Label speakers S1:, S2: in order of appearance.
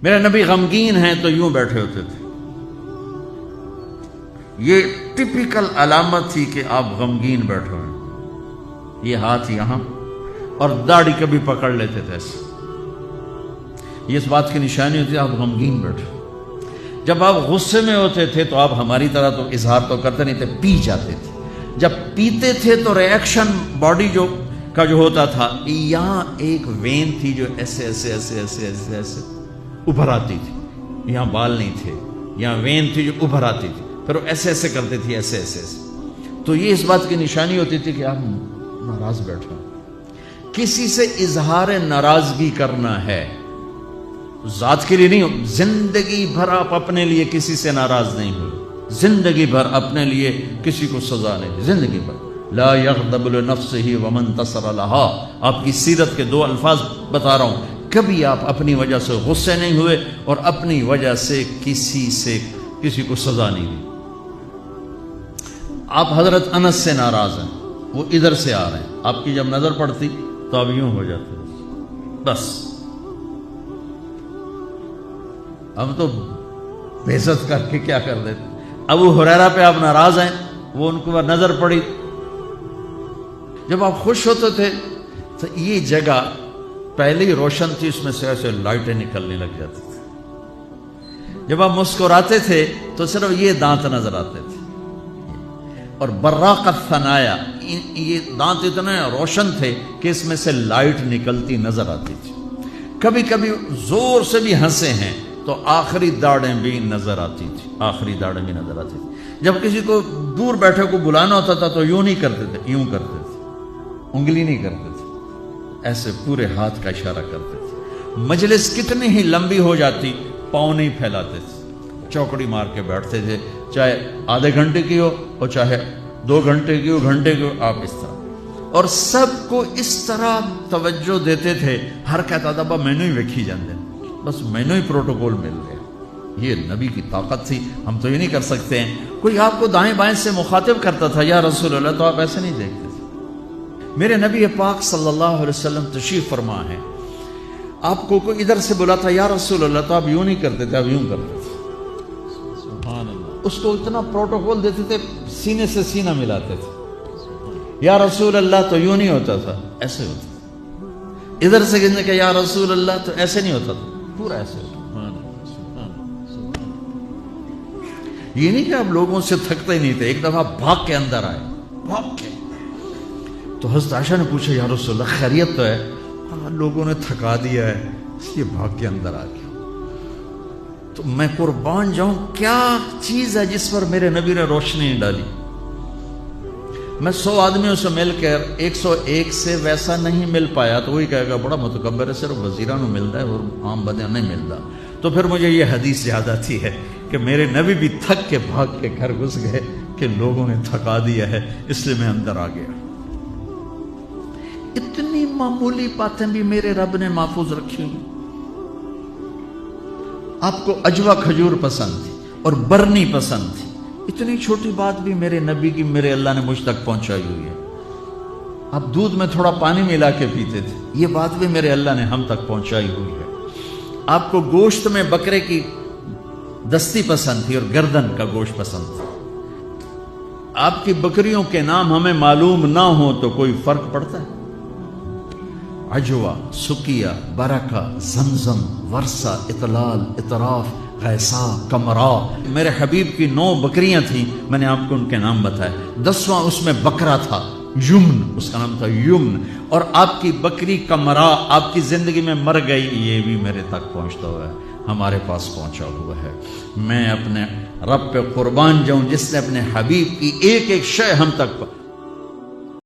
S1: میرے نبی غمگین ہیں تو یوں بیٹھے ہوتے تھے. یہ ٹپیکل علامت تھی کہ آپ غمگین بیٹھے ہیں. یہ ہاتھ یہاں اور داڑھی کبھی پکڑ لیتے تھے ایسے. یہ اس بات کی نشانی ہوتی ہے آپ غمگین بیٹھے. جب آپ غصے میں ہوتے تھے تو آپ ہماری طرح تو اظہار تو کرتے نہیں تھے، پی جاتے تھے. جب پیتے تھے تو ریئیکشن باڈی جو ہوتا تھا، یہاں ایک وین تھی جو ایسے ایسے ایسے ایسے ایسے ایسے ابھر آتی تھی. یہاں بال نہیں تھے، یہاں وین تھی جو ابھر آتی تھی، پھر وہ ایسے ایسے کرتے تھے، ایسے ایسے ایسے. تو یہ اس بات کی نشانی ہوتی تھی کہ آپ ناراض بیٹھے. کسی سے اظہار ناراضگی کرنا ہے ذات کے لیے نہیں، زندگی بھر آپ اپنے لیے کسی سے ناراض نہیں ہوئے، زندگی بھر اپنے لیے کسی کو سزا نہیں دی، زندگی بھر. لا یغضب لنفسہ ومن انتصر لها. آپ کی سیرت کے 2 الفاظ بتا رہا ہوں. کبھی آپ اپنی وجہ سے غصے نہیں ہوئے اور اپنی وجہ سے کسی کو سزا نہیں دی. آپ حضرت انس سے ناراض ہیں، وہ ادھر سے آ رہے ہیں، آپ کی جب نظر پڑتی تو آپ یوں ہو جاتے. بس ہم تو بےعزت کر کے کیا کر دیتے. ابو ہریرہ پہ آپ ناراض ہیں، وہ ان کو نظر پڑی. جب آپ خوش ہوتے تھے تو یہ جگہ پہلے ہی روشن تھی، اس میں سے ایسے لائٹیں نکلنے لگ جاتی تھی. جب آپ مسکراتے تھے تو صرف یہ دانت نظر آتے تھے، اور براق الثنایا، یہ دانت اتنے روشن تھے کہ اس میں سے لائٹ نکلتی نظر آتی تھی. کبھی کبھی زور سے بھی ہنسے ہیں تو آخری داڑیں بھی نظر آتی تھی، آخری داڑیں بھی نظر آتی تھی. جب کسی کو دور بیٹھے کو بلانا ہوتا تھا تو یوں نہیں کرتے تھے، یوں کرتے تھے، انگلی نہیں کرتے تھے، ایسے پورے ہاتھ کا اشارہ کرتے تھے. مجلس کتنی ہی لمبی ہو جاتی، پاؤں نہیں پھیلاتے تھے، چوکڑی مار کے بیٹھتے تھے، چاہے آدھے گھنٹے کی ہو اور چاہے 2 گھنٹے کی ہو، گھنٹے کی ہو، آپ اس طرح. اور سب کو اس طرح توجہ دیتے تھے. ہر کہتا تھا میں نے ہی ویکھی جاندے، بس میں نے ہی پروٹوکول مل گیا. یہ نبی کی طاقت تھی. ہم تو یہ نہیں کر سکتے ہیں. کوئی آپ کو دائیں بائیں سے مخاطب کرتا تھا یا رسول اللہ، تو آپ ایسے نہیں دیکھتے تھے. میرے نبی پاک صلی اللہ علیہ وسلم تشریف فرما ہے، آپ کو کوئی ادھر سے بلا تھا یا رسول اللہ، تو آپ یوں نہیں کرتے تھے، آپ یوں کرتے تھے. سبحان اللہ. اس کو اتنا پروٹوکول دیتے تھے، سینے سے سینہ ملاتے تھے. یا رسول اللہ تو یوں نہیں ہوتا تھا، ایسے ہوتا تھا. ادھر سے کہنے کہ یا رسول اللہ تو ایسے نہیں ہوتا تھا، پورا ایسے ہوتا. یہ نہیں کہ آپ لوگوں سے تھکتے ہی نہیں تھے. ایک دفعہ بھاگ کے اندر آئے، بھاگ کے. تو حضرت عائشہ نے پوچھا یا رسول اللہ خیریت تو ہے؟ لوگوں نے تھکا دیا ہے اس لیے بھاگ کے اندر آ گیا. تو میں قربان جاؤں، کیا چیز ہے جس پر میرے نبی نے روشنی ڈالی. میں 100 آدمیوں سے مل کر 101 سے ویسا نہیں مل پایا تو وہی کہے گا بڑا متکبر ہے، صرف وزیرانوں ملتا ہے اور عام بندے نہیں ملتا. تو پھر مجھے یہ حدیث یاد آتی ہے کہ میرے نبی بھی تھک کے بھاگ کے گھر گھس گئے کہ لوگوں نے تھکا دیا ہے، اس لیے میں اندر آ گیا. اتنی معمولی باتیں بھی میرے رب نے محفوظ رکھی ہوئی. آپ کو اجوا کھجور پسند تھی اور برنی پسند تھی، اتنی چھوٹی بات بھی میرے نبی کی میرے اللہ نے مجھ تک پہنچائی ہوئی ہے. آپ دودھ میں تھوڑا پانی ملا کے پیتے تھے، یہ بات بھی میرے اللہ نے ہم تک پہنچائی ہوئی ہے. آپ کو گوشت میں بکرے کی دستی پسند تھی اور گردن کا گوشت پسند تھا. آپ کی بکریوں کے نام ہمیں معلوم نہ ہو تو کوئی فرق پڑتا ہے؟ عجوا، سکیہ، برکہ، زمزم، ورثہ، اطلال، اطراف، غیسا، کمرا. میرے حبیب کی 9 بکریاں تھیں، میں نے آپ کو ان کے نام بتائے. 10واں اس میں بکرا تھا، یمن، اس کا نام تھا یمن. اور آپ کی بکری کمرا آپ کی زندگی میں مر گئی، یہ بھی میرے تک پہنچتا ہوا ہے، ہمارے پاس پہنچا ہوا ہے. میں اپنے رب پہ قربان جاؤں جس نے اپنے حبیب کی ایک ایک شے ہم تک